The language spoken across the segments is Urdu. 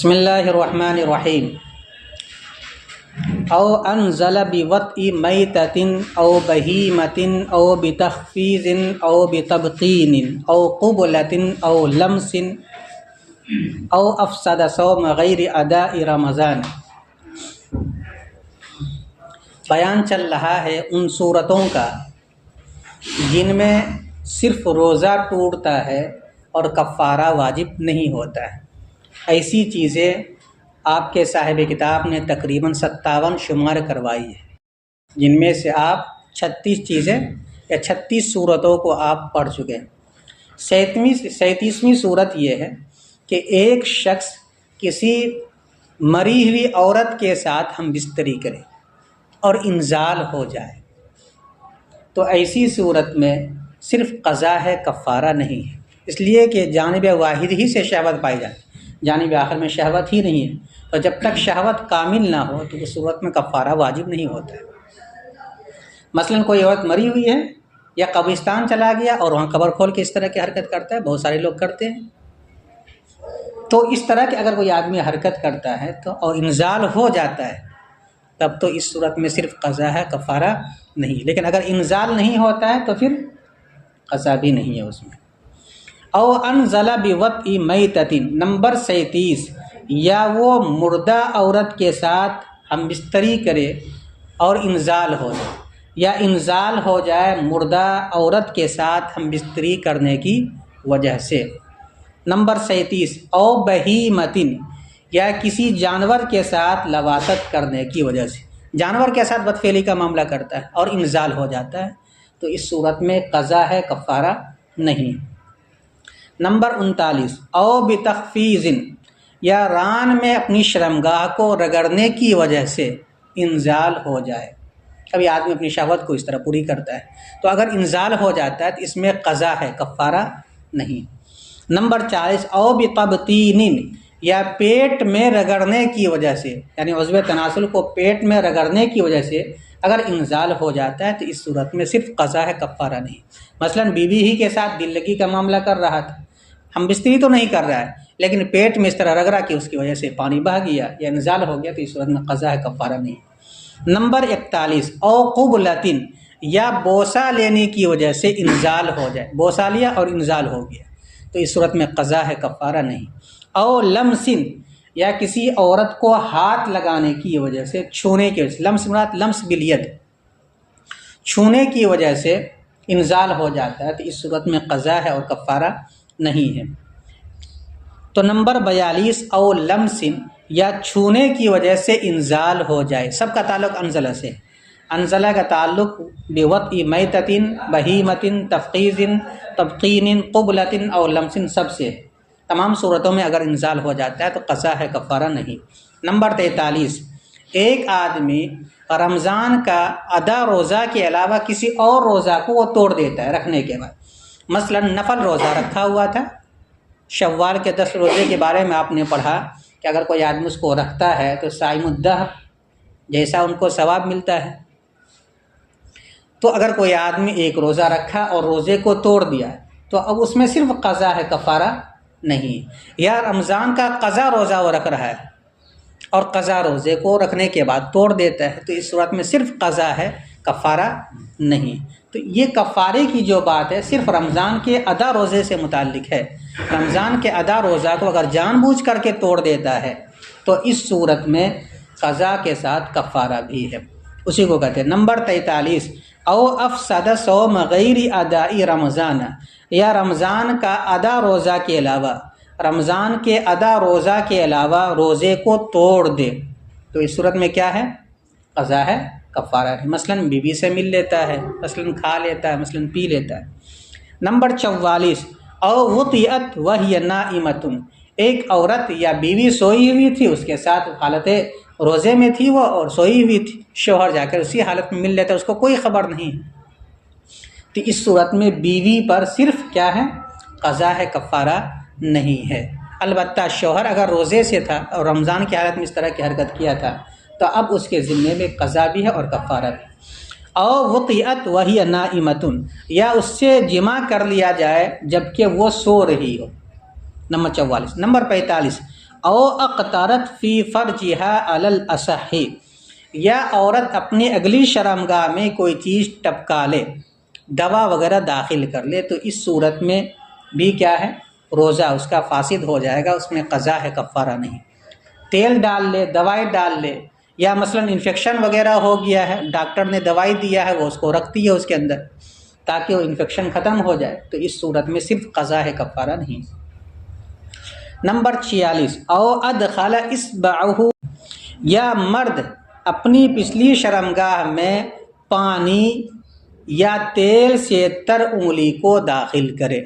بسم اللہ الرحمن الرحیم او انزل بوطء میتۃ او بہیمۃ او بتخفیض او بتبطین او قبلۃ او لمس او افسد صوم غیر اداء رمضان۔ بیان چل رہا ہے ان صورتوں کا جن میں صرف روزہ ٹوٹتا ہے اور کفارہ واجب نہیں ہوتا ہے۔ ایسی چیزیں آپ کے صاحب کتاب نے تقریباً 57 شمار کروائی ہے، جن میں سے آپ 36 چیزیں یا 36 صورتوں کو آپ پڑھ چکے ہیں۔ 37ویں صورت یہ ہے کہ ایک شخص کسی مری ہوئی عورت کے ساتھ ہم بستری کرے اور انزال ہو جائے، تو ایسی صورت میں صرف قضا ہے، کفارہ نہیں ہے، اس لیے کہ جانب واحد ہی سے شہوت پائی جاتی، جانب آخر میں شہوت ہی نہیں ہے، تو جب تک شہوت کامل نہ ہو تو اس صورت میں کفارہ واجب نہیں ہوتا ہے۔ مثلا کوئی عورت مری ہوئی ہے یا قبرستان چلا گیا اور وہاں قبر کھول کے اس طرح کی حرکت کرتا ہے، بہت سارے لوگ کرتے ہیں، تو اس طرح کے اگر کوئی آدمی حرکت کرتا ہے تو اور انزال ہو جاتا ہے تب تو اس صورت میں صرف قضا ہے، کفارہ نہیں۔ لیکن اگر انزال نہیں ہوتا ہے تو پھر قضا بھی نہیں ہے اس میں۔ او انزل بوطء میتۃ، نمبر 37، یا وہ مردہ عورت کے ساتھ ہم بستری کرے اور انزال ہو جائے، یا انزال ہو جائے مردہ عورت کے ساتھ ہم بستری کرنے کی وجہ سے۔ نمبر 37، او بہیمۃ، یا کسی جانور کے ساتھ لواطت کرنے کی وجہ سے، جانور کے ساتھ بدفعلی کا معاملہ کرتا ہے اور انزال ہو جاتا ہے تو اس صورت میں قضا ہے، کفارہ نہیں۔ نمبر 39، او بتخفیض، یا ران میں اپنی شرمگاہ کو رگڑنے کی وجہ سے انزال ہو جائے۔ کبھی آدمی اپنی شہوت کو اس طرح پوری کرتا ہے تو اگر انزال ہو جاتا ہے تو اس میں قضا ہے، کفارہ نہیں۔ نمبر 40، او بتبطین، یا پیٹ میں رگڑنے کی وجہ سے، یعنی عضو تناسل کو پیٹ میں رگڑنے کی وجہ سے اگر انزال ہو جاتا ہے تو اس صورت میں صرف قضا ہے، کفارہ نہیں۔ مثلا بیوی ہی کے ساتھ دل لگی کا معاملہ کر رہا تھا، ہم بستری تو نہیں کر رہا ہے لیکن پیٹ میں اس طرح رگڑا کہ اس کی وجہ سے پانی بہہ گیا یا انزال ہو گیا تو اس صورت میں قضا ہے، کفارہ نہیں۔ نمبر 41، او قبلۃ، یا بوسہ لینے کی وجہ سے انزال ہو جائے، بوسہ لیا اور انزال ہو گیا تو اس صورت میں قضا ہے، کفارہ نہیں۔ او لمس، یا کسی عورت کو ہاتھ لگانے کی وجہ سے، چھونے کی وجہ سے، لمس مراد لمس بالید، چھونے کی وجہ سے انزال ہو جاتا ہے تو اس صورت میں قضا ہے اور کفارہ نہیں ہے۔ تو نمبر 42، او لمس، یا چھونے کی وجہ سے انزال ہو جائے، سب کا تعلق انزلہ سے، انزلہ کا تعلق بوطء میتۃ، بہیمۃ، تفقیض، تبطین، قبلۃ او لمس، سب سے، تمام صورتوں میں اگر انزال ہو جاتا ہے تو قضا ہے، کفارہ نہیں۔ نمبر 43، ایک آدمی رمضان کا ادا روزہ کے علاوہ کسی اور روزہ کو وہ توڑ دیتا ہے رکھنے کے بعد۔ مثلا نفل روزہ رکھا ہوا تھا، شوال کے 10 روزے کے بارے میں آپ نے پڑھا کہ اگر کوئی آدمی اس کو رکھتا ہے تو صائم الدہر جیسا ان کو ثواب ملتا ہے۔ تو اگر کوئی آدمی ایک روزہ رکھا اور روزے کو توڑ دیا تو اب اس میں صرف قضا ہے، کفارہ نہیں۔ یا رمضان کا قضا روزہ وہ رکھ رہا ہے اور قضا روزے کو رکھنے کے بعد توڑ دیتا ہے تو اس صورت میں صرف قضا ہے، کفارہ نہیں۔ تو یہ کفارے کی جو بات ہے صرف رمضان کے ادا روزے سے متعلق ہے۔ رمضان کے ادا روزہ کو اگر جان بوجھ کر کے توڑ دیتا ہے تو اس صورت میں قضا کے ساتھ کفارہ بھی ہے، اسی کو کہتے ہیں۔ نمبر 43، او افسد صوم غیر اداء رمضان، یا رمضان کا ادا روزہ کے علاوہ، رمضان کے ادا روزہ کے علاوہ روزے کو توڑ دے تو اس صورت میں کیا ہے، قضا ہے، کفارہ ہے۔ مثلا بیوی سے مل لیتا ہے، مثلا کھا لیتا ہے، مثلا پی لیتا ہے۔ نمبر 44، او وطئت وہی نائمۃ، ایک عورت یا بیوی سوئی ہوئی تھی، اس کے ساتھ حالت روزے میں تھی وہ اور سوئی ہوئی تھی، شوہر جا کر اسی حالت میں مل لیتا ہے، اس کو کوئی خبر نہیں، تو اس صورت میں بیوی پر صرف کیا ہے، قضا ہے، کفارہ نہیں ہے۔ البتہ شوہر اگر روزے سے تھا اور رمضان کی حالت میں اس طرح کی حرکت کیا تھا تو اب اس کے ذمے میں قضا بھی ہے اور کفارہ بھی۔ او وطئت وہی نائمۃ، یا اس سے جمع کر لیا جائے جبکہ وہ سو رہی ہو۔ نمبر 44۔ نمبر 45، او اقترت فی فرجہا علی الاصح، یا عورت اپنی اگلی شرمگاہ میں کوئی چیز ٹپکا لے، دوا وغیرہ داخل کر لے، تو اس صورت میں بھی کیا ہے، روزہ اس کا فاسد ہو جائے گا، اس میں قضا ہے، کفارہ نہیں۔ تیل ڈال لے، دوائی ڈال لے، یا مثلا انفیکشن وغیرہ ہو گیا ہے، ڈاکٹر نے دوائی دیا ہے، وہ اس کو رکھتی ہے اس کے اندر تاکہ وہ انفیکشن ختم ہو جائے، تو اس صورت میں صرف قضا ہے، کفارہ نہیں۔ نمبر 46، او ادخل اصبعہ، یا مرد اپنی پچھلی شرمگاہ میں پانی یا تیل سے تر انگلی کو داخل کرے،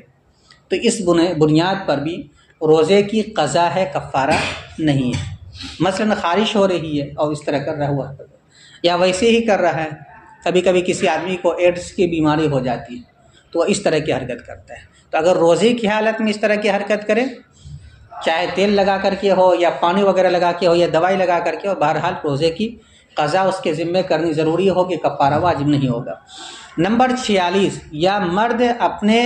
تو اس بنیاد پر بھی روزے کی قضا ہے، کفارہ نہیں ہے۔ مثلا خارش ہو رہی ہے اور اس طرح کر رہا ہوا، یا ویسے ہی کر رہا ہے، کبھی کبھی کسی آدمی کو ایڈس کی بیماری ہو جاتی ہے تو وہ اس طرح کی حرکت کرتا ہے، تو اگر روزے کی حالت میں اس طرح کی حرکت کرے، چاہے تیل لگا کر کے ہو یا پانی وغیرہ لگا کے ہو یا دوائی لگا کر کے ہو، بہرحال روزے کی قضا اس کے ذمے کرنی ضروری ہوگی، کفارہ واجب نہیں ہوگا۔ نمبر 46، یا مرد اپنے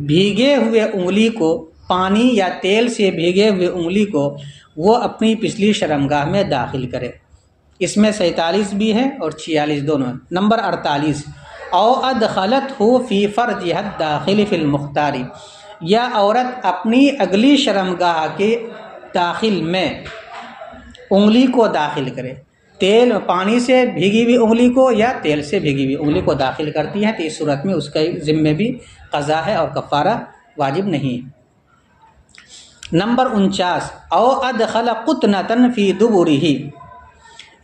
بھیگے ہوئے انگلی کو، پانی یا تیل سے بھیگے ہوئے انگلی کو وہ اپنی پچھلی شرمگاہ میں داخل کرے، اس میں 47 بھی ہے اور 46 دونوں ہیں۔ نمبر 48، او ادخلتہ فی فرجہا الداخل فی المختار، یا عورت اپنی اگلی شرمگاہ کے داخل میں انگلی کو داخل کرے، تیل پانی سے بھیگی ہوئی انگلی کو یا تیل سے بھیگی ہوئی انگلی کو داخل کرتی ہے، تو اس صورت میں اس کے ذمے بھی قضا ہے اور کفارہ واجب نہیں۔ نمبر 49، او ادخل قطنۃ فی دبرہ،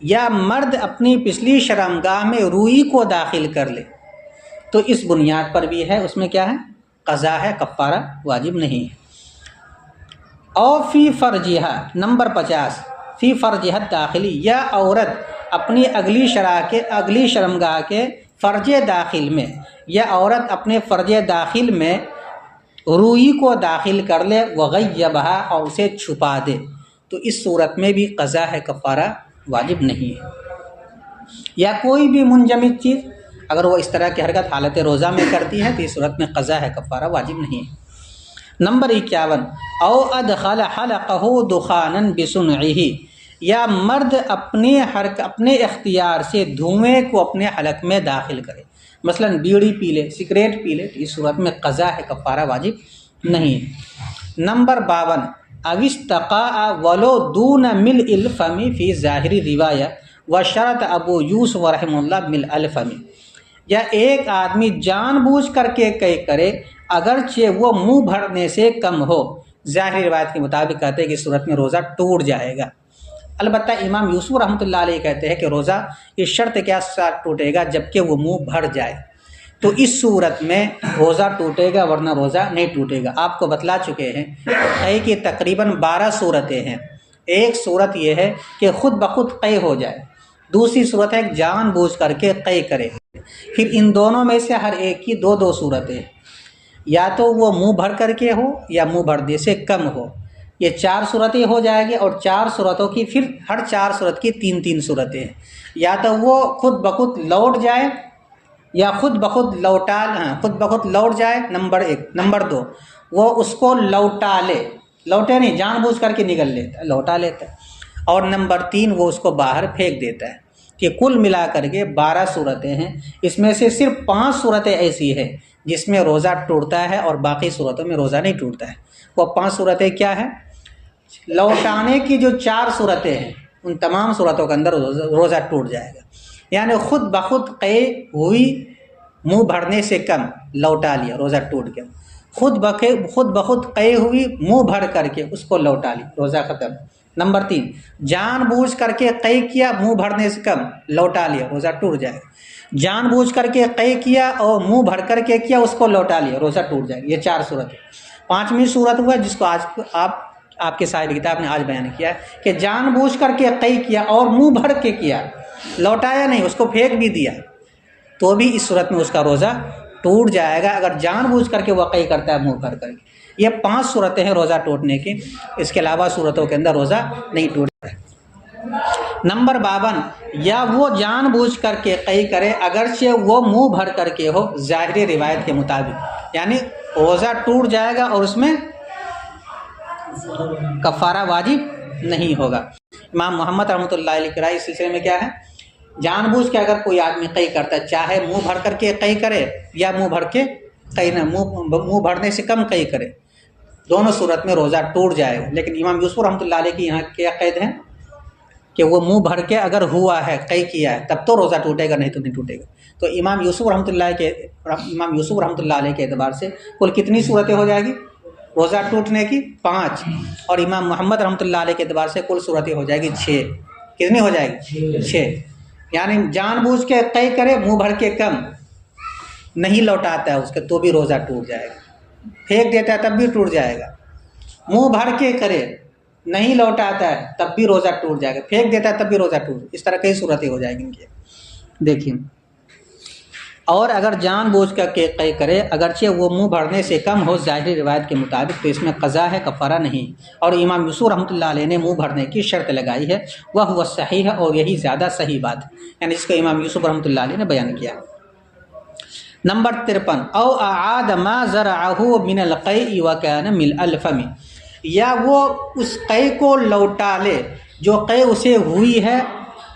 یا مرد اپنی پچھلی شرمگاہ میں روئی کو داخل کر لے، تو اس بنیاد پر بھی ہے، اس میں کیا ہے، قضا ہے، کفارہ واجب نہیں۔ او فی فرجہا، نمبر 50، فی فرجہا الداخلی، یا عورت اپنی اگلی شرمگاہ کے فرج داخل میں، یا عورت اپنے فرج داخل میں روئی کو داخل کر لے، وغیبہا، اور اسے چھپا دے، تو اس صورت میں بھی قضا ہے، کفارہ واجب نہیں ہے۔ یا کوئی بھی منجمد چیز اگر وہ اس طرح کی حرکت حالت روزہ میں کرتی ہے تو اس صورت میں قضا ہے، کفارہ واجب نہیں ہے۔ نمبر 51، او ادخل حلقہ دخانا بصنعہ، یا مرد اپنے اختیار سے دھوئیں کو اپنے حلق میں داخل کرے، مثلا بیڑی پی لے، سگریٹ پی لے، تو اس صورت میں قضا ہے، کفارہ واجب نہیں ہے۔ نمبر 52، او استقاء ولو دون ملء الفم فی ظاہر روایہ وشرط ابو یوسف رحمہ اللہ ملء الفم، یا ایک آدمی جان بوجھ کر کے کرے اگرچہ وہ منہ بھرنے سے کم ہو، ظاہری روایت کے مطابق کہتے ہیں کہ اس صورت میں روزہ ٹوٹ جائے گا۔ البتہ امام یوسف رحمۃ اللہ علیہ کہتے ہیں کہ روزہ اس شرط کے ساتھ ٹوٹے گا جبکہ وہ منہ بھر جائے، تو اس صورت میں روزہ ٹوٹے گا، ورنہ روزہ نہیں ٹوٹے گا۔ آپ کو بتلا چکے ہیں قے کی تقریباً 12 صورتیں ہیں۔ ایک صورت یہ ہے کہ خود بخود قے ہو جائے، دوسری صورت ہے جان بوجھ کر کے قے کرے، پھر ان دونوں میں سے ہر ایک کی دو صورتیں، یا تو وہ منہ بھر کر کے ہو یا منہ بھرنے سے کم ہو، یہ 4 صورتیں ہو جائے گی، اور 4 صورتوں کی پھر ہر 4 صورت کی 3 صورتیں ہیں، یا تو وہ خود بخود لوٹ جائے یا خود بخود لوٹ جائے، نمبر 1۔ نمبر 2، وہ اس کو لوٹا لے، لوٹے نہیں، جان بوجھ کر کے نگل لیتا ہے، لوٹا لیتا ہے، اور نمبر 3 وہ اس کو باہر پھینک دیتا ہے، کہ کل ملا کر کے 12 صورتیں ہیں۔ اس میں سے صرف 5 صورتیں ایسی ہیں جس میں روزہ ٹوٹتا ہے اور باقی صورتوں میں روزہ نہیں ٹوٹتا ہے۔ وہ 5 صورتیں کیا ہیں؟ لوٹانے کی جو 4 صورتیں ہیں ان تمام صورتوں کے اندر روزہ ٹوٹ جائے گا، یعنی خود بخود قے ہوئی، منہ بھرنے سے کم، لوٹا لیا، روزہ ٹوٹ گیا۔ خود بخود قے ہوئی، منہ بھر کر کے اس کو لوٹا لی، روزہ ختم۔ نمبر 3، جان بوجھ کر کے قے کیا، منہ بھرنے سے کم، لوٹا لیا، روزہ ٹوٹ جائے گا۔ جان بوجھ کر کے قے کیا اور منہ بھر کر کے کیا، اس کو لوٹا لیا، روزہ ٹوٹ جائے گا۔ یہ 4 صورت ہے۔ 5ویں صورت ہوا جس کو آج آپ کے صاحب کتاب نے آج بیان کیا ہے کہ جان بوجھ کر کے قے کیا اور منہ بھر کے کیا، لوٹایا نہیں، اس کو پھینک بھی دیا، تو بھی اس صورت میں اس کا روزہ ٹوٹ جائے گا اگر جان بوجھ کر کے وہ قے کرتا ہے منہ بھر کر کے۔ یہ 5 صورتیں ہیں روزہ ٹوٹنے کی، اس کے علاوہ صورتوں کے اندر روزہ نہیں ٹوٹتا ہے۔ نمبر 52، یا وہ جان بوجھ کر کے قے کرے اگرچہ وہ منہ بھر کر کے ہو، ظاہری روایت کے مطابق، یعنی روزہ ٹوٹ جائے گا اور اس میں کفارہ واجب نہیں ہوگا۔ امام محمد رحمۃ اللہ علیہ کی رائے اس سلسلے میں کیا ہے، جان بوجھ کے اگر کوئی آدمی قی کرتا ہے، چاہے منہ بھر کر کے قی کرے یا منہ بھر کے قی نہ، منہ بھرنے سے کم قی کرے، دونوں صورت میں روزہ ٹوٹ جائے گا۔ لیکن امام یوسف رحمۃ اللہ علیہ کی یہاں کیا قید ہے کہ وہ منہ بھر کے اگر ہوا ہے، قی کیا ہے، تب تو روزہ ٹوٹے گا، نہیں تو نہیں ٹوٹے گا۔ تو امام یوسف رحمۃ اللہ علیہ کے اعتبار سے کل کتنی صورتیں ہو جائے گی روزہ ٹوٹنے کی؟ 5، اور امام محمد رحمۃ اللہ علیہ کے اعتبار سے کل صورتیں ہو جائے گی 6۔ کتنی ہو جائے گی؟ 6۔ یعنی جان بوجھ کے قی کرے، منہ بھر کے کم نہیں لوٹاتا ہے اس کے، تو بھی روزہ ٹوٹ جائے گا۔ پھینک دیتا ہے تب بھی ٹوٹ جائے گا۔ منہ بھر کے کرے، نہیں لوٹاتا ہے تب بھی روزہ ٹوٹ جائے گا، پھینک دیتا ہے تب بھی روزہ ٹوٹ، اس طرح کئی صورتیں ہو جائیں گی ان کی۔ دیکھیں، اور اگر جان بوجھ کر کے قی کرے اگرچہ وہ منہ بھرنے سے کم ہو ظاہری روایت کے مطابق، تو اس میں قضا ہے، کفارہ نہیں۔ اور امام یوسف رحمۃ اللہ علیہ نے منہ بھرنے کی شرط لگائی ہے، وہ صحیح ہے، اور یہی زیادہ صحیح بات ہے، یعنی اس کو امام یوسف رحمۃ اللہ علیہ نے بیان کیا۔ نمبر 53، او اعاد ما زرعہ من القیء وکان ملء الفم، یا وہ اس قی کو لوٹا لے جو قی اسے ہوئی ہے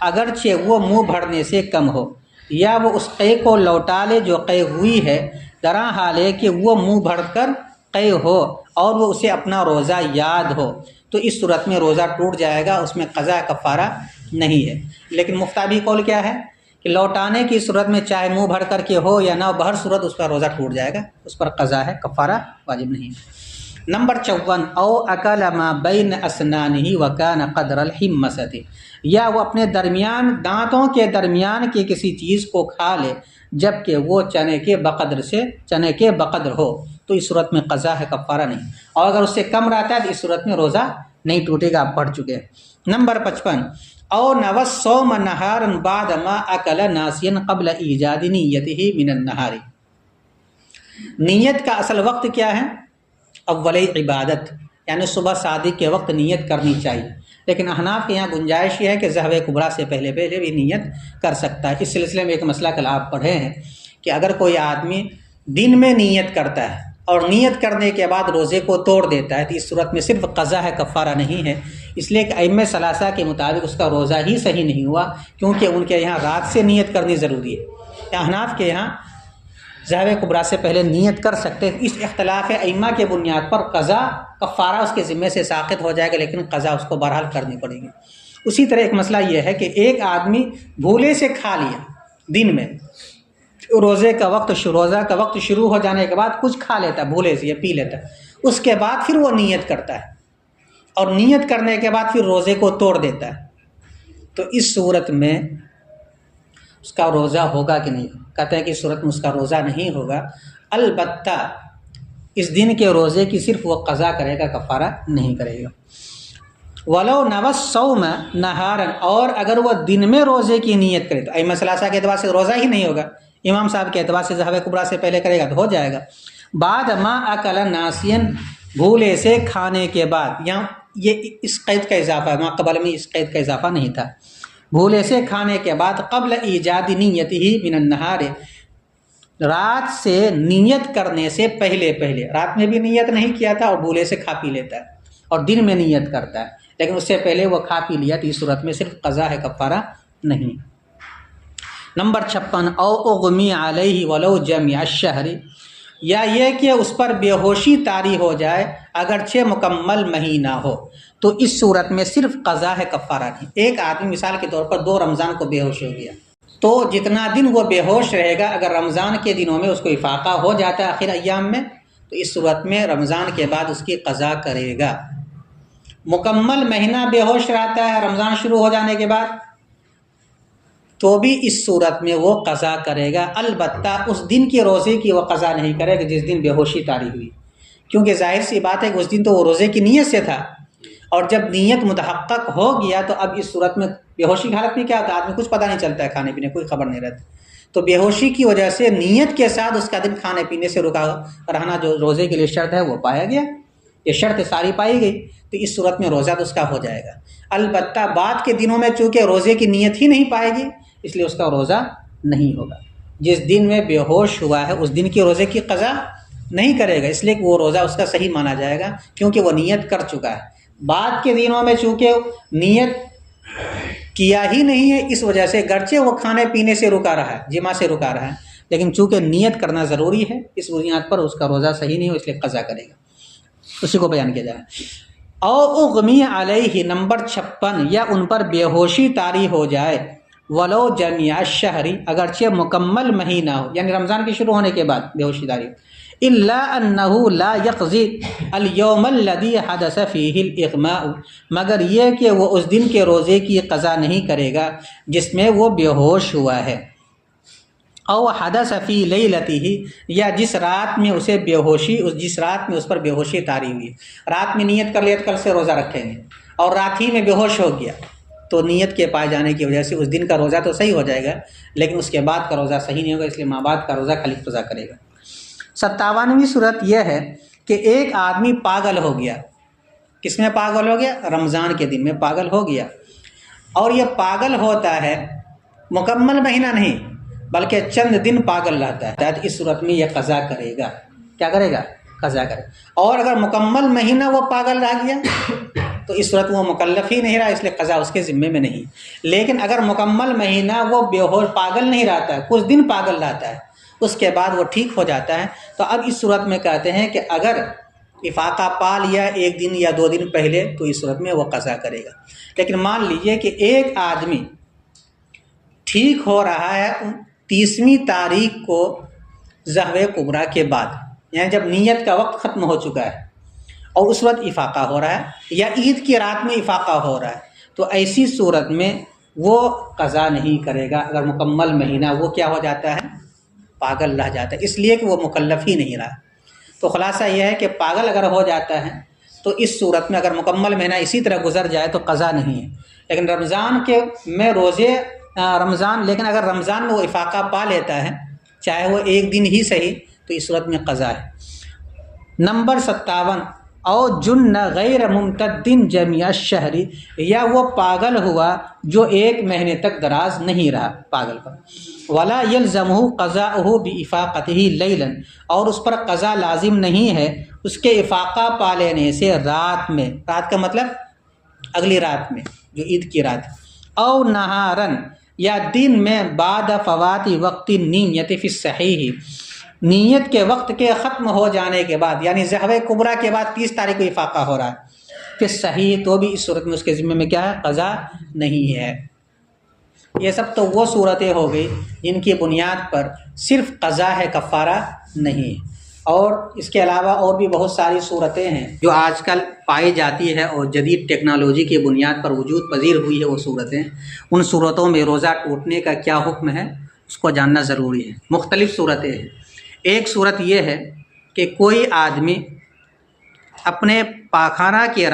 اگرچہ وہ منہ بھرنے سے کم ہو، یا وہ اس قی کو لوٹا لے جو قی ہوئی ہے درا حال ہے کہ وہ منہ بھر کر قی ہو اور وہ اسے اپنا روزہ یاد ہو، تو اس صورت میں روزہ ٹوٹ جائے گا، اس میں قضا کفارہ نہیں ہے۔ لیکن مفتابی قول کیا ہے کہ لوٹانے کی صورت میں چاہے منہ بھر کر کے ہو یا نہ ہو، بہر صورت اس کا روزہ ٹوٹ جائے گا، اس پر قضا ہے، کفارہ واجب نہیں ہے۔ نمبر 54، او اکل ما بین اسنانہ وکان قدر الحمصۃ، یا وہ اپنے درمیان دانتوں کے درمیان کی کسی چیز کو کھا لے جبکہ وہ چنے کے بقدر ہو، تو اس صورت میں قضا ہے، کفارہ نہیں۔ اور اگر اس سے کم رہتا ہے تو اس صورت میں روزہ نہیں ٹوٹے گا، آپ پڑھ چکے ہیں۔ نمبر 55، او نوى الصوم نہارا بعد ما اکل ناسیا قبل ایجاد نیتہ من النہار، نیت کا اصل وقت کیا ہے؟ اول عبادت، یعنی صبح صادق کے وقت نیت کرنی چاہیے، لیکن احناف کے یہاں گنجائش یہ ہے کہ ظہر کبریٰ سے پہلے بھی نیت کر سکتا ہے۔ اس سلسلے میں ایک مسئلہ کل آپ پڑھے ہیں کہ اگر کوئی آدمی دن میں نیت کرتا ہے اور نیت کرنے کے بعد روزے کو توڑ دیتا ہے، تو اس صورت میں صرف قضا ہے، کفارہ نہیں ہے، اس لیے کہ ائمہ ثلاثہ کے مطابق اس کا روزہ ہی صحیح نہیں ہوا، کیونکہ ان کے یہاں رات سے نیت کرنی ضروری ہے۔ احناف کے یہاں ظہر کبریٰ سے پہلے نیت کر سکتے ہیں۔ اس اختلاف ائمہ کے بنیاد پر قضا کفارہ اس کے ذمے سے ساقط ہو جائے گا، لیکن قضا اس کو بہرحال کرنی پڑے گی۔ اسی طرح ایک مسئلہ یہ ہے کہ ایک آدمی بھولے سے کھا لیا دن میں، روزہ کا وقت شروع ہو جانے کے بعد کچھ کھا لیتا ہے بھولے سے یا پی لیتا ہے، اس کے بعد پھر وہ نیت کرتا ہے اور نیت کرنے کے بعد پھر روزے کو توڑ دیتا ہے، تو اس صورت میں اس کا روزہ ہوگا کہ نہیں؟ کہتے ہیں کہ اس صورت میں اس کا روزہ نہیں ہوگا، البتہ اس دن کے روزے کی صرف وہ قضا کرے گا، کفارہ نہیں کرے گا۔ ولو نوى الصوم نہارا، اور اگر وہ دن میں روزے کی نیت کرے تو ائمہ ثلاثہ کے اعتبار سے روزہ ہی نہیں ہوگا، امام صاحب کے اعتبار سے ظہر کبریٰ سے پہلے کرے گا تو ہو جائے گا۔ بعد ما اکل ناسیا، بھولے سے کھانے کے بعد، یہاں یہ اس قید کا اضافہ ہے، ما قبل میں اس قید کا اضافہ نہیں تھا، بھولے سے کھانے کے بعد قبل ایجاد نیتہ من النہار، رات سے نیت کرنے سے پہلے، رات میں بھی نیت نہیں کیا تھا اور بھولے سے کھا پی لیتا ہے، اور دن میں نیت کرتا ہے لیکن اس سے پہلے وہ کھا پی لیا، تو اس صورت میں صرف قضا ہے، کفارہ نہیں۔ نمبر 56، او اغمی علیہ ولو جميع الشہر، یا یہ کہ اس پر بے ہوشی طاری ہو جائے اگرچہ مکمل مہینہ ہو، تو اس صورت میں صرف قضا ہے، کفارہ نہیں۔ ایک آدمی مثال کے طور پر 2 رمضان کو بے ہوش ہو گیا، تو جتنا دن وہ بے ہوش رہے گا، اگر رمضان کے دنوں میں اس کو افاقہ ہو جاتا ہے آخر ایام میں، تو اس صورت میں رمضان کے بعد اس کی قضا کرے گا۔ مکمل مہینہ بے ہوش رہتا ہے رمضان شروع ہو جانے کے بعد، تو بھی اس صورت میں وہ قضا کرے گا، البتہ اس دن کے روزے کی وہ قضا نہیں کرے گا جس دن بے ہوشی طاری ہوئی، کیونکہ ظاہر سی بات ہے کہ اس دن تو وہ روزے کی نیت سے تھا، اور جب نیت متحقق ہو گیا تو اب اس صورت میں بے ہوشی کی حالت میں کیا ہوتا ہے، آدمی کچھ پتہ نہیں چلتا ہے، کھانے پینے کوئی خبر نہیں رہتی، تو بے ہوشی کی وجہ سے نیت کے ساتھ اس کا دن کھانے پینے سے رکا رہنا جو روزے کے لیے شرط ہے وہ پایا گیا، یہ شرط ساری پائی گئی، تو اس صورت میں روزہ تو اس کا ہو جائے گا۔ البتہ بعد کے دنوں میں چونکہ روزے کی نیت ہی نہیں پائے گی، اس لیے اس کا روزہ نہیں ہوگا۔ جس دن میں بے ہوش ہوا ہے اس دن کی روزے کی قضا نہیں کرے گا، اس لیے کہ وہ روزہ اس کا صحیح مانا جائے گا، کیونکہ وہ نیت کر چکا ہے۔ بعد کے دنوں میں چونکہ نیت کیا ہی نہیں ہے، اس وجہ سے گرچہ وہ کھانے پینے سے رکا رہا ہے، جماع سے رکا رہا ہے، لیکن چونکہ نیت کرنا ضروری ہے، اس بنیاد پر اس کا روزہ صحیح نہیں ہو، اس لیے قضا کرے گا۔ اسی کو بیان کیا جائے۔ او اغمی علیہ نمبر 56، یا ان پر بے ہوشی طاری ہو جائے، ولو جمیع الشہری، اگرچہ مکمل مہینہ ہو، یعنی رمضان کے شروع ہونے کے بعد بے ہوشی طاری ہو، الا انہ لا یقضی الیوم الذی حدث فیہ الاغماء، مگر یہ کہ وہ اس دن کے روزے کی قضا نہیں کرے گا جس میں وہ بے ہوش ہوا ہے، او حدث فی لیلتہ، یا جس رات میں اسے بے ہوشی، جس رات میں اس پر بے ہوشی طاری ہوئی، رات میں نیت کر لیا کل سے روزہ رکھیں گے اور رات ہی میں بے ہوش ہو گیا، تو نیت کے پائے جانے کی وجہ سے اس دن کا روزہ تو صحیح ہو جائے گا، لیکن اس کے بعد کا روزہ صحیح نہیں ہوگا، اس لیے ماں بعد کا روزہ خالی قضا کرے گا۔ 57ویں صورت یہ ہے کہ ایک آدمی پاگل ہو گیا۔ کس میں پاگل ہو گیا؟ رمضان کے دن میں پاگل ہو گیا، اور یہ پاگل ہوتا ہے مکمل مہینہ نہیں بلکہ چند دن پاگل رہتا ہے، تو اس صورت میں یہ قضا کرے گا۔ کیا کرے گا؟ قضا کرے گا۔ اور اگر مکمل مہینہ وہ پاگل رہ گیا تو اس صورت وہ مکلف ہی نہیں رہا، اس لیے قضا اس کے ذمے میں نہیں۔ لیکن اگر مکمل مہینہ وہ بے ہوش پاگل نہیں رہتا ہے، کچھ دن پاگل رہتا ہے، اس کے بعد وہ ٹھیک ہو جاتا ہے، تو اب اس صورت میں کہتے ہیں کہ اگر افاقہ پا لیا ایک دن یا 2 دن پہلے تو اس صورت میں وہ قضا کرے گا۔ لیکن مان لیجئے کہ ایک آدمی ٹھیک ہو رہا ہے 30ویں تاریخ کو ظہر کبریٰ کے بعد، یعنی جب نیت کا وقت ختم ہو چکا ہے اور اس وقت افاقہ ہو رہا ہے، یا عید کی رات میں افاقہ ہو رہا ہے، تو ایسی صورت میں وہ قضا نہیں کرے گا اگر مکمل مہینہ وہ کیا ہو جاتا ہے؟ پاگل رہ جاتا ہے، اس لیے کہ وہ مکلف ہی نہیں رہا۔ تو خلاصہ یہ ہے کہ پاگل اگر ہو جاتا ہے تو اس صورت میں اگر مکمل مہینہ اسی طرح گزر جائے تو قضا نہیں ہے۔ لیکن رمضان کے میں روزے لیکن اگر رمضان میں وہ افاقہ پا لیتا ہے چاہے وہ ایک دن ہی صحیح، تو اس صورت میں قضا ہے۔ نمبر 57، او جن غیر ممتد جمیع الشہر، یا وہ پاگل ہوا جو 1 مہینے تک دراز نہیں رہا پاگل پر، ولا یلزمہ قضاؤہ بافاقتہ لیلا، اور اس پر قضا لازم نہیں ہے اس کے افاقہ پا لینے سے رات میں، رات کا مطلب اگلی رات میں جو عید کی رات، او نہارن، یا دن میں بعد فوات وقت نیت فی الصحیح، نیت کے وقت کے ختم ہو جانے کے بعد، یعنی ظہر کبریٰ کے بعد 30 تاریخ کو افاقہ ہو رہا ہے، پھر صحیح، تو بھی اس صورت میں اس کے ذمے میں کیا ہے؟ قضا نہیں ہے۔ یہ سب تو وہ صورتیں ہو گئی جن کی بنیاد پر صرف قضا ہے، کفارہ نہیں۔ اور اس کے علاوہ اور بھی بہت ساری صورتیں ہیں جو آج کل پائی جاتی ہے اور جدید ٹیکنالوجی کی بنیاد پر وجود پذیر ہوئی ہے وہ صورتیں، ان صورتوں میں روزہ ٹوٹنے کا کیا حکم ہے اس کو جاننا ضروری ہے۔ مختلف صورتیں ہیں۔ ایک صورت یہ ہے کہ کوئی آدمی اپنے پاخانہ کے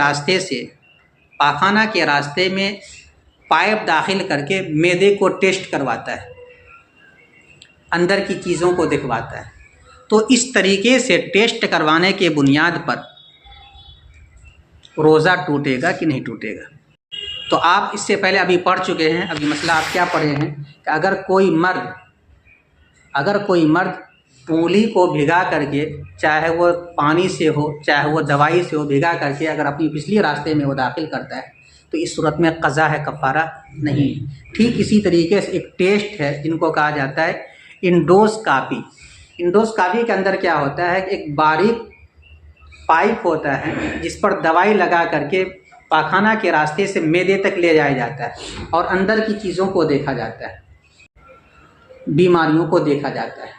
راستے میں پائپ داخل کر کے معدے کو ٹیسٹ کرواتا ہے، اندر کی چیزوں کو دکھواتا ہے، تو اس طریقے سے ٹیسٹ کروانے کے بنیاد پر روزہ ٹوٹے گا کہ نہیں ٹوٹے گا؟ تو آپ اس سے پہلے ابھی پڑھ چکے ہیں، ابھی مسئلہ آپ کیا پڑھے ہیں کہ اگر کوئی مرد انگلی کو بھگا کر کے، چاہے وہ پانی سے ہو چاہے وہ دوائی سے ہو، بھگا کر کے اگر اپنی پچھلی راستے میں وہ داخل کرتا ہے تو اس صورت میں قضا ہے، کفارہ نہیں۔ ٹھیک اسی طریقے سے ایک ٹیسٹ ہے جن کو کہا جاتا ہے انڈوسکاپی۔ انڈوسکاپی کے اندر کیا ہوتا ہے کہ ایک باریک پائپ ہوتا ہے جس پر دوائی لگا کر کے پاخانہ کے راستے سے معدے تک لے جایا جاتا ہے اور اندر کی چیزوں کو دیکھا جاتا ہے، بیماریوں کو دیکھا جاتا ہے۔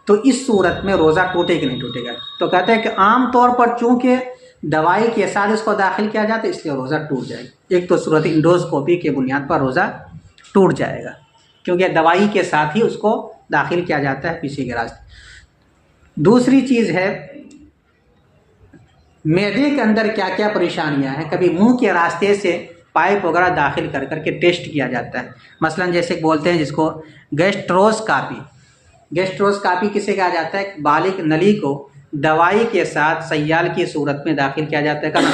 تو اس صورت میں روزہ ٹوٹے کہ نہیں ٹوٹے گا؟ تو کہتے ہیں کہ عام طور پر چونکہ دوائی کے ساتھ اس کو داخل کیا جاتا ہے اس لیے روزہ ٹوٹ جائے گا۔ ایک تو صورت انڈوسکوپی کے بنیاد پر روزہ ٹوٹ جائے گا کیونکہ دوائی کے ساتھ ہی اس کو داخل کیا جاتا ہے پیچھے کے راستے۔ دوسری چیز ہے معدے کے اندر کیا کیا پریشانیاں ہیں، کبھی منہ کے راستے سے پائپ وغیرہ داخل کر کر کے ٹیسٹ کیا جاتا ہے، مثلا جیسے بولتے ہیں جس کو گیسٹروسکاپی۔ گیسٹروسکاپی کسے کہا جاتا ہے؟ بالغ نلی کو دوائی کے ساتھ سیال کی صورت میں داخل کیا جاتا ہے، کہاں؟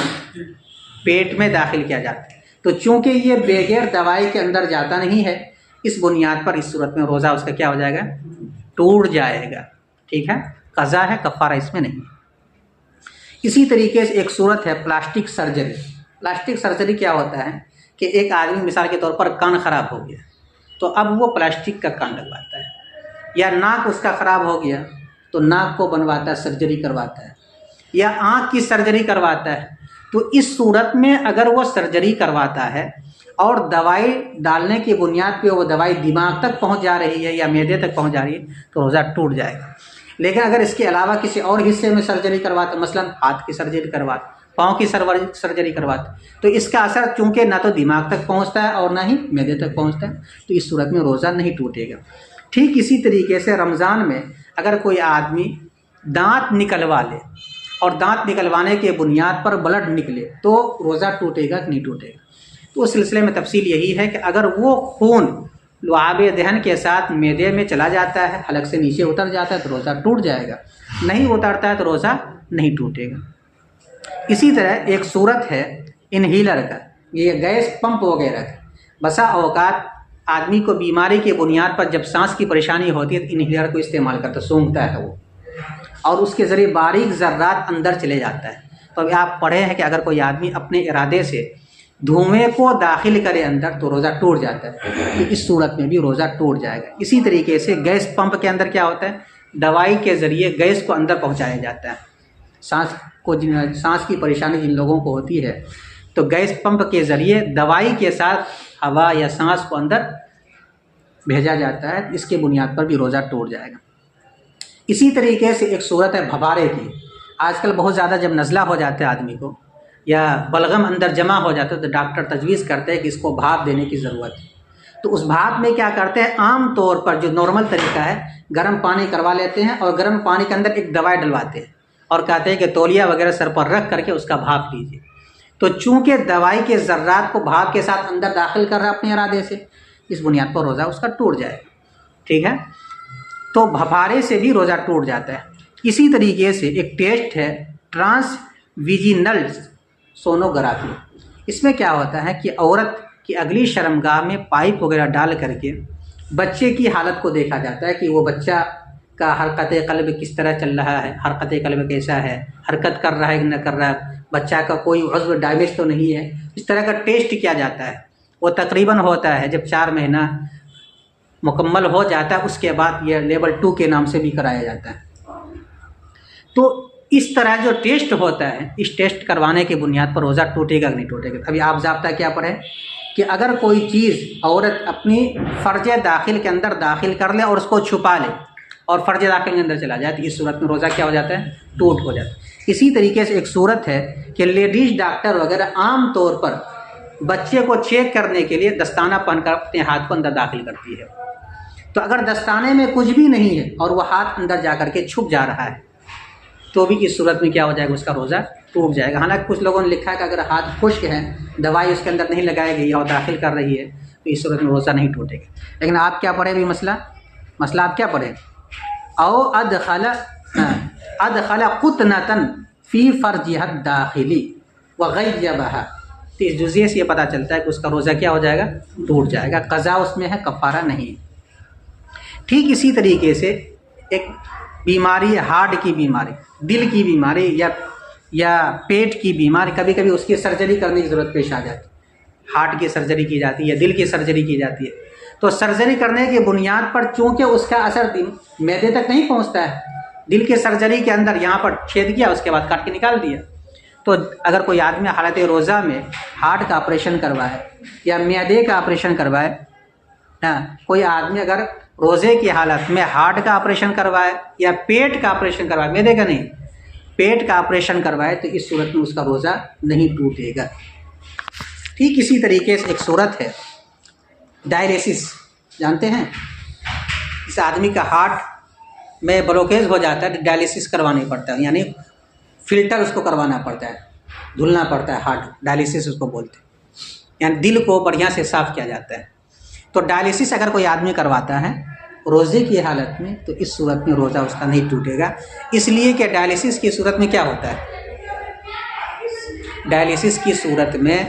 پیٹ میں داخل کیا جاتا ہے۔ تو چونکہ یہ بغیر دوائی کے اندر جاتا نہیں ہے، اس بنیاد پر اس صورت میں روزہ اس کا کیا ہو جائے گا؟ ٹوٹ جائے گا۔ ٹھیک ہے، قضا ہے، کفارہ اس میں نہیں۔ اسی طریقے سے ایک صورت ہے پلاسٹک سرجری۔ پلاسٹک سرجری کیا ہوتا ہے کہ ایک آدمی مثال کے طور پر کان خراب ہو گیا تو اب وہ پلاسٹک کا کان لگواتا ہے، یا ناک اس کا خراب ہو گیا تو ناک کو بنواتا ہے، سرجری کرواتا ہے، یا آنکھ کی سرجری کرواتا ہے۔ تو اس صورت میں اگر وہ سرجری کرواتا ہے اور دوائی ڈالنے کی بنیاد پہ وہ دوائی دماغ تک پہنچ جا رہی ہے یا معدے تک پہنچ جا رہی ہے تو روزہ ٹوٹ جائے گا۔ لیکن اگر اس کے علاوہ کسی اور حصے میں سرجری کرواتا، مثلا ہاتھ کی سرجری کرواتا، پاؤں کی سرجری کرواتا، تو اس کا اثر چونکہ نہ تو دماغ تک پہنچتا ہے اور نہ ہی معدے تک پہنچتا ہے، تو اس صورت میں روزہ نہیں ٹوٹے گا۔ ٹھیک اسی طریقے سے رمضان میں اگر کوئی آدمی دانت نکلوا لے اور دانت نکلوانے کے بنیاد پر بلڈ نکلے تو روزہ ٹوٹے گا کہ نہیں ٹوٹے گا؟ تو اس سلسلے میں تفصیل یہی ہے کہ اگر وہ خون لعاب دہن کے ساتھ معدے میں چلا جاتا ہے، حلق سے نیچے اتر جاتا ہے تو روزہ ٹوٹ جائے گا، نہیں اترتا ہے تو روزہ نہیں ٹوٹے گا۔ اسی طرح ایک صورت ہے انہیلر کا، یہ گیس پمپ وغیرہ کا۔ بسا اوقات آدمی کو بیماری کی بنیاد پر جب سانس کی پریشانی ہوتی ہے تو انہیلر کو استعمال کرتا، سونگھتا ہے وہ، اور اس کے ذریعے باریک ذرات اندر چلے جاتا ہے۔ تو ابھی آپ پڑھے ہیں کہ اگر کوئی آدمی اپنے ارادے سے دھوئیں کو داخل کرے اندر تو روزہ ٹوٹ جاتا ہے، تو اس صورت میں بھی روزہ ٹوٹ جائے گا۔ اسی طریقے سے گیس پمپ کے اندر کیا ہوتا ہے، دوائی کے ذریعے گیس کو اندر پہنچایا جاتا ہے۔ سانس کی پریشانی جن لوگوں کو ہوتی ہے تو گیس پمپ کے ذریعے دوائی کے ساتھ ہوا یا سانس کو اندر بھیجا جاتا ہے، اس کے بنیاد پر بھی روزہ ٹوٹ جائے گا۔ اسی طریقے سے ایک صورت ہے بھبارے کی۔ آج کل بہت زیادہ جب نزلہ ہو جاتا ہے آدمی کو یا بلغم اندر جمع ہو جاتا ہے تو ڈاکٹر تجویز کرتے ہیں کہ اس کو بھاپ دینے کی ضرورت ہے۔ تو اس بھاپ میں کیا کرتے ہیں، عام طور پر جو نارمل طریقہ ہے، گرم پانی کروا لیتے ہیں اور گرم پانی کے اندر ایک دوائی ڈلواتے ہیں اور کہتے ہیں کہ تولیہ وغیرہ سر پر رکھ کر کے اس کا بھاپ لیجیے۔ تو چونکہ دوائی کے ذرات کو بھاپ کے ساتھ اندر داخل کر رہا ہے اپنے ارادے سے، اس بنیاد پر روزہ اس کا ٹوٹ جائے گا۔ ٹھیک ہے، تو بھپارے سے بھی روزہ ٹوٹ جاتا ہے۔ اسی طریقے سے ایک ٹیسٹ ہے ٹرانس ویجینل سونوگرافی۔ اس میں کیا ہوتا ہے کہ عورت کی اگلی شرمگاہ میں پائپ وغیرہ ڈال کر کے بچے کی حالت کو دیکھا جاتا ہے کہ وہ بچہ کا حرکت قلب کس طرح چل رہا ہے، حرکت قلب کیسا ہے، حرکت کر رہا ہے کہ نہ کر رہا ہے، بچہ کا کوئی عضو ڈیمیج تو نہیں ہے۔ اس طرح کا ٹیسٹ کیا جاتا ہے، وہ تقریباً ہوتا ہے جب 4 مہینہ مکمل ہو جاتا ہے، اس کے بعد یہ لیول 2 کے نام سے بھی کرایا جاتا ہے۔ تو اس طرح جو ٹیسٹ ہوتا ہے، اس ٹیسٹ کروانے کی بنیاد پر روزہ ٹوٹے گا کہ نہیں ٹوٹے گا۔ ابھی آپ ضابطہ کیا پڑھیں کہ اگر کوئی چیز عورت اپنی فرج داخل کے اندر داخل کر لے اور اس کو چھپا لے اور فرج داخل کے اندر چلا جائے تو اس صورت میں روزہ کیا ہو جاتا ہے، ٹوٹ ہو جاتا ہے۔ اسی طریقے سے ایک صورت ہے کہ لیڈیز ڈاکٹر وغیرہ عام طور پر بچے کو چیک کرنے کے لیے دستانہ پہن کر اپنے ہاتھ کو اندر داخل کرتی ہے۔ تو اگر دستانے میں کچھ بھی نہیں ہے اور وہ ہاتھ اندر جا کر کے چھپ جا رہا ہے تو بھی اس صورت میں کیا ہو جائے گا، اس کا روزہ ٹوٹ جائے گا۔ حالانکہ کچھ لوگوں نے لکھا ہے کہ اگر ہاتھ خشک ہے، دوائی اس کے اندر نہیں لگائی گئی اور داخل کر رہی ہے تو اس صورت میں روزہ نہیں ٹوٹے گا۔ لیکن آپ کیا پڑھیں بھی مسئلہ آپ کیا پڑھیں، او ادخل قطنة فی فرجها الداخلی وغیبها، تو اس جزئیے سے یہ پتہ چلتا ہے کہ اس کا روزہ کیا ہو جائے گا، ٹوٹ جائے گا، قضا اس میں ہے، کفارہ نہیں۔ ٹھیک اسی طریقے سے ایک بیماری، ہارٹ کی بیماری، دل کی بیماری یا پیٹ کی بیماری، کبھی کبھی اس کی سرجری کرنے کی ضرورت پیش آ جاتی ہے۔ ہارٹ کی سرجری کی جاتی ہے یا دل کی سرجری کی جاتی ہے، تو سرجری کرنے کی بنیاد پر چونکہ اس کا اثر معدے تک نہیں پہنچتا ہے، دل کی سرجری کے اندر یہاں پر چھید کیا، اس کے بعد کاٹ کے نکال دیا۔ تو اگر کوئی آدمی حالت روزہ میں ہارٹ کا آپریشن کروائے یا معدے کا آپریشن کروائے، کوئی آدمی اگر روزے کی حالت میں ہارٹ کا آپریشن کروائے یا پیٹ کا آپریشن کروائے، معدے کا نہیں، پیٹ کا آپریشن کروائے تو اس صورت میں اس کا روزہ نہیں ٹوٹے گا۔ ٹھیک اسی طریقے سے ایک صورت ہے ڈائلیسس، جانتے ہیں، اس آدمی کا ہارٹ میں بلوکیج ہو جاتا ہے، ڈائلیسس کروانا پڑتا ہے، یعنی فلٹر اس کو کروانا پڑتا ہے، دھلنا پڑتا ہے ہارٹ، ڈائلیسس اس کو بولتے ہیں، یعنی دل کو بڑھیا سے صاف کیا جاتا ہے۔ تو ڈائلیسس اگر کوئی آدمی کرواتا ہے روزے کی حالت میں تو اس صورت میں روزہ اس کا نہیں ٹوٹے گا، اس لیے کہ ڈائلیسس کی صورت میں کیا ہوتا ہے، ڈائلیسس کی صورت میں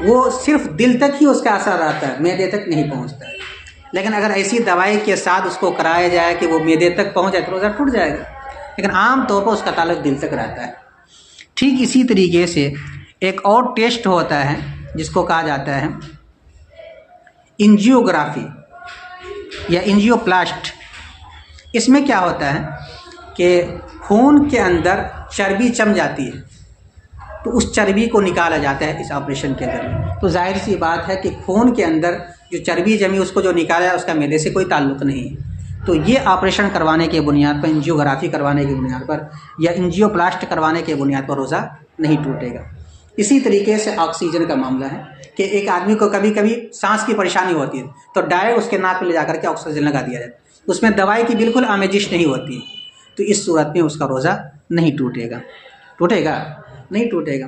وہ صرف دل تک ہی اس کا اثر آتا ہے، معدے تک نہیں پہنچتا ہے۔ لیکن اگر ایسی دوائی کے ساتھ اس کو کرایا جائے کہ وہ معدے تک پہنچ جائے تو روزہ ٹوٹ جائے گا، لیکن عام طور پر اس کا تعلق دل تک رہتا ہے۔ ٹھیک اسی طریقے سے ایک اور ٹیسٹ ہوتا ہے جس کو کہا جاتا ہے انجیوگرافی یا انجیوپلاسٹ۔ اس میں کیا ہوتا ہے کہ خون کے اندر چربی جم جاتی ہے، تو اس چربی کو نکالا جاتا ہے اس آپریشن کے ذریعے۔ تو ظاہر سی بات ہے کہ خون کے اندر جو چربی جمی اس کو جو نکالا ہے اس کا معدے سے کوئی تعلق نہیں ہے۔ تو یہ آپریشن کروانے کے بنیاد پر، انجیوگرافی کروانے کی بنیاد پر یا انجیوپلاسٹ کروانے کے بنیاد پر روزہ نہیں ٹوٹے گا۔ اسی طریقے سے آکسیجن کا معاملہ ہے کہ ایک آدمی کو کبھی کبھی سانس کی پریشانی ہوتی ہے تو ڈائریکٹ اس کے ناک پہ لے جا کر کے آکسیجن لگا دیا جاتا ہے، اس میں دوائی کی بالکل آمیزش نہیں ہوتی، تو اس صورت میں اس کا روزہ نہیں ٹوٹے گا۔ ٹوٹے گا؟ نہیں ٹوٹے گا۔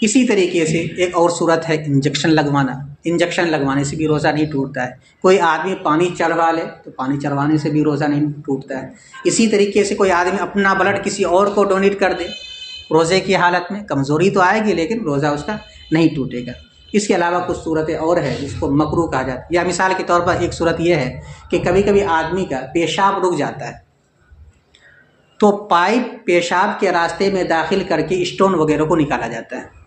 اسی طریقے سے ایک اور صورت ہے انجیکشن لگوانا۔ انجیکشن لگوانے سے بھی روزہ نہیں ٹوٹتا ہے۔ کوئی آدمی پانی چڑھوا لے تو پانی چڑھوانے سے بھی روزہ نہیں ٹوٹتا ہے۔ اسی طریقے سے کوئی آدمی اپنا بلڈ کسی اور کو ڈونیٹ کر دے روزے کی حالت میں، کمزوری تو آئے گی لیکن روزہ اس کا نہیں ٹوٹے گا۔ اس کے علاوہ کچھ صورتیں اور ہیں جس کو مکروہ کہا جاتا ہے، یا مثال کے طور پر ایک صورت یہ ہے کہ کبھی کبھی آدمی کا پیشاب رک جاتا ہے تو پائپ پیشاب کے راستے میں داخل کر کے اسٹون وغیرہ کو نکالا جاتا ہے،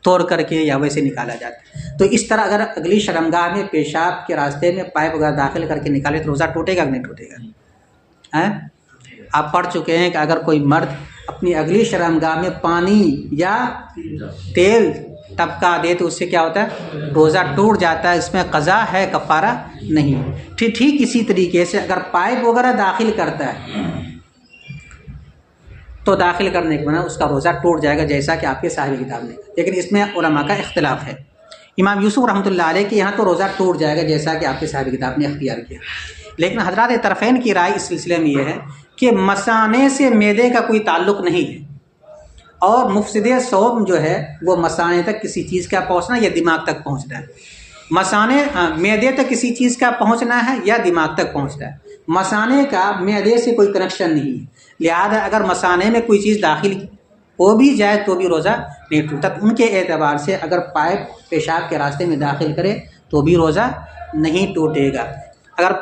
توڑ کر کے یا ویسے نکالا جاتا ہے۔ تو اس طرح اگر اگلی شرمگاہ میں پیشاب کے راستے میں پائپ وغیرہ داخل کر کے نکالے تو روزہ ٹوٹے گا کہ نہیں ٹوٹے گا؟ آپ پڑھ چکے ہیں کہ اگر کوئی مرد اپنی اگلی شرمگاہ میں پانی یا تیل ٹپکا دے تو اس سے کیا ہوتا ہے؟ روزہ ٹوٹ جاتا ہے۔ اس میں قضا ہے، کفارہ نہیں۔ ٹھیک اسی طریقے سے اگر پائپ وغیرہ داخل کرتا ہے تو داخل کرنے کے بعد اس کا روزہ ٹوٹ جائے گا، جیسا کہ آپ کے صاحب کتاب نے، لیکن اس میں علماء کا اختلاف ہے۔ امام یوسف رحمۃ اللہ علیہ کے یہاں تو روزہ ٹوٹ جائے گا جیسا کہ آپ کے صاحب کتاب نے اختیار کیا، لیکن حضرات طرفین کی رائے اس سلسلے میں یہ ہے کہ مثانے سے معدے کا کوئی تعلق نہیں ہے، اور مفسد صوم جو ہے وہ مثانے تک کسی چیز کا پہنچنا یا دماغ تک پہنچنا ہے۔ مثانے معدے تک کسی چیز کا پہنچنا ہے یا دماغ تک پہنچنا ہے، مثانے کا معدے سے کوئی کنیکشن نہیں ہے۔ لہذا اگر مثانے میں کوئی چیز داخل ہو بھی جائے تو بھی روزہ نہیں ٹوٹتا۔ ان کے اعتبار سے اگر پائپ پیشاب کے راستے میں داخل کرے تو بھی روزہ نہیں ٹوٹے گا۔ اگر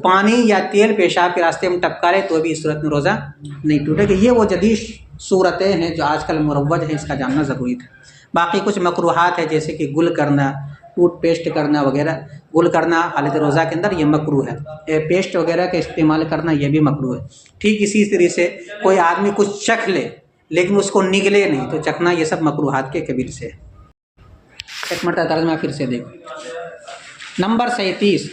پانی یا تیل پیشاب کے راستے میں ٹپکا لے تو بھی اس صورت میں روزہ نہیں ٹوٹے گا۔ یہ وہ جدید صورتیں ہیں جو آج کل مروج ہیں، اس کا جاننا ضروری تھا۔ باقی کچھ مکروہات ہیں جیسے کہ گل کرنا، ٹوتھ پیسٹ کرنا وغیرہ۔ گل کرنا حالت روزہ کے اندر یہ مکروہ ہے، پیسٹ وغیرہ کا استعمال کرنا یہ بھی مکروہ ہے۔ ٹھیک اسی طرح سے کوئی آدمی کچھ چکھ لے لیکن اس کو نگلے نہیں تو چکھنا یہ سب مکروہات کے قبیل سے ہے۔ ایک مرتبہ ترجمہ پھر سے دیکھو۔ نمبر 37،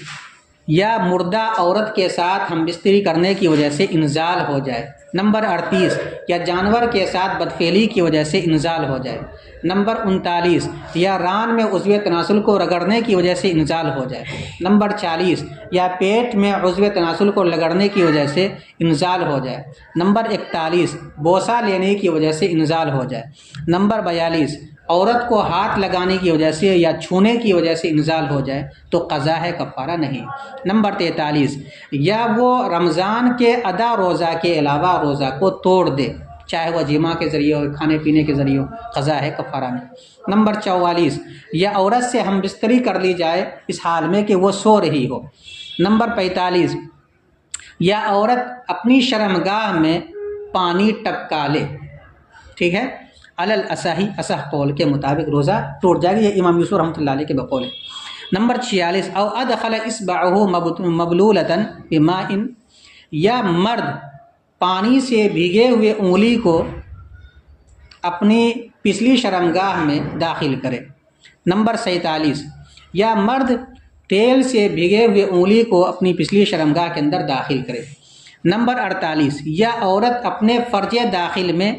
یا مردہ عورت کے ساتھ ہم بستری کرنے کی وجہ سے انزال ہو جائے۔ نمبر 38، یا جانور کے ساتھ بدفعلی کی وجہ سے انزال ہو جائے۔ نمبر 39، یا ران میں عضو تناسل کو رگڑنے کی وجہ سے انزال ہو جائے۔ نمبر 40، یا پیٹ میں عضو تناسل کو رگڑنے کی وجہ سے انزال ہو جائے۔ نمبر 41، بوسہ لینے کی وجہ سے انزال ہو جائے۔ نمبر 42، عورت کو ہاتھ لگانے کی وجہ سے یا چھونے کی وجہ سے انزال ہو جائے تو قضا ہے، کفارہ نہیں۔ نمبر 43، یا وہ رمضان کے ادا روزہ کے علاوہ روزہ کو توڑ دے، چاہے وہ جماع کے ذریعے ہو، کھانے پینے کے ذریعے ہو، قضا ہے، کفارہ نہیں۔ نمبر 44، یا عورت سے ہم بستری کر لی جائے اس حال میں کہ وہ سو رہی ہو۔ نمبر 45، یا عورت اپنی شرمگاہ میں پانی ٹپکا لے، ٹھیک ہے، علی الاصح، اصح قول کے مطابق روزہ ٹوٹ جائے گا، یہ امام یوسف رحمۃ اللہ علیہ کے بقول ہے۔ نمبر 46، او ادخل اصبعہ مبلولۃ بماء، یا مرد پانی سے بھیگے ہوئے انگلی کو اپنی پچھلی شرمگاہ میں داخل کرے۔ نمبر 47، یا مرد تیل سے بھیگے ہوئے انگلی کو اپنی پچھلی شرمگاہ کے اندر داخل کرے۔ نمبر 48، یا عورت اپنے فرج داخل میں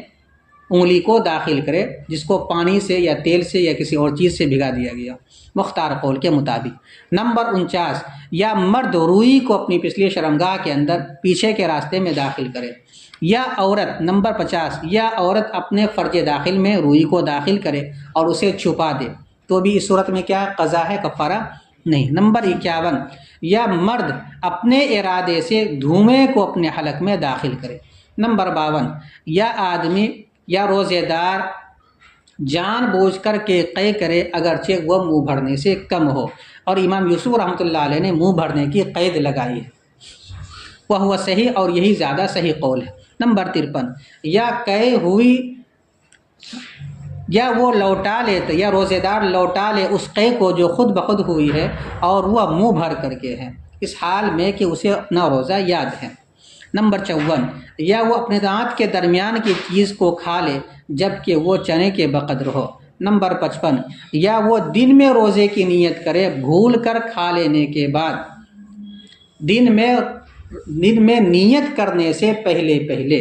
انگلی کو داخل کرے جس کو پانی سے یا تیل سے یا کسی اور چیز سے بھگا دیا گیا، مختار قول کے مطابق۔ نمبر 49، یا مرد روئی کو اپنی پچھلی شرمگاہ کے اندر پیچھے کے راستے میں داخل کرے، یا عورت نمبر 50، یا عورت اپنے فرج داخل میں روئی کو داخل کرے اور اسے چھپا دے تو بھی اس صورت میں کیا قضا ہے، کفارہ نہیں۔ نمبر 51، یا مرد اپنے ارادے سے دھوئیں کو اپنے حلق میں داخل کرے۔ نمبر 52، یا آدمی یا روزے دار جان بوجھ کر کے قے کرے اگرچہ وہ منہ بھرنے سے کم ہو، اور امام یوسف رحمۃ اللہ علیہ نے منہ بھرنے کی قید لگائی ہے، وہ صحیح اور یہی زیادہ صحیح قول ہے۔ نمبر 53، یا قے ہوئی یا وہ لوٹا لے تو یا روزے دار لوٹا لے اس قے کو جو خود بخود ہوئی ہے اور وہ منہ بھر کر کے ہے، اس حال میں کہ اسے اپنا روزہ یاد ہے۔ نمبر 54، یا وہ اپنے دانت کے درمیان کی چیز کو کھا لے جب کہ وہ چنے کے بقدر ہو۔ نمبر 55، یا وہ دن میں روزے کی نیت کرے بھول کر کھا لینے کے بعد، دن میں نیت کرنے سے پہلے۔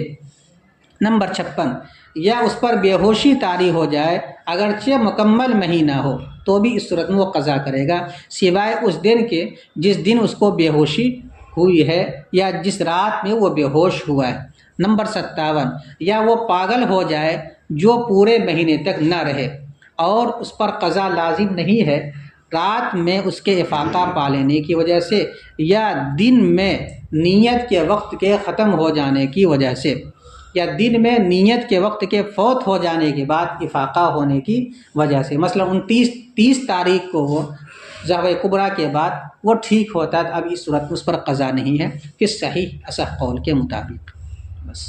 نمبر 56، یا اس پر بے ہوشی طاری ہو جائے اگرچہ مکمل مہینہ ہو تو بھی اس صورت میں وہ قضا کرے گا، سوائے اس دن کے جس دن اس کو بے ہوشی ہوئی ہے یا جس رات میں وہ بے ہوش ہوا ہے۔ نمبر 57، یا وہ پاگل ہو جائے جو پورے مہینے تک نہ رہے اور اس پر قضا لازم نہیں ہے، رات میں اس کے افاقہ پا لینے کی وجہ سے یا دن میں نیت کے وقت کے ختم ہو جانے کی وجہ سے، یا دن میں نیت کے وقت کے فوت ہو جانے کے بعد افاقہ ہونے کی وجہ سے۔ مثلا 30 تاریخ کو وہ ذبح کبریٰ کے بعد وہ ٹھیک ہوتا ہے، اب اس صورت میں اس پر قضا نہیں ہے کہ صحیح اصح قول کے مطابق۔ بس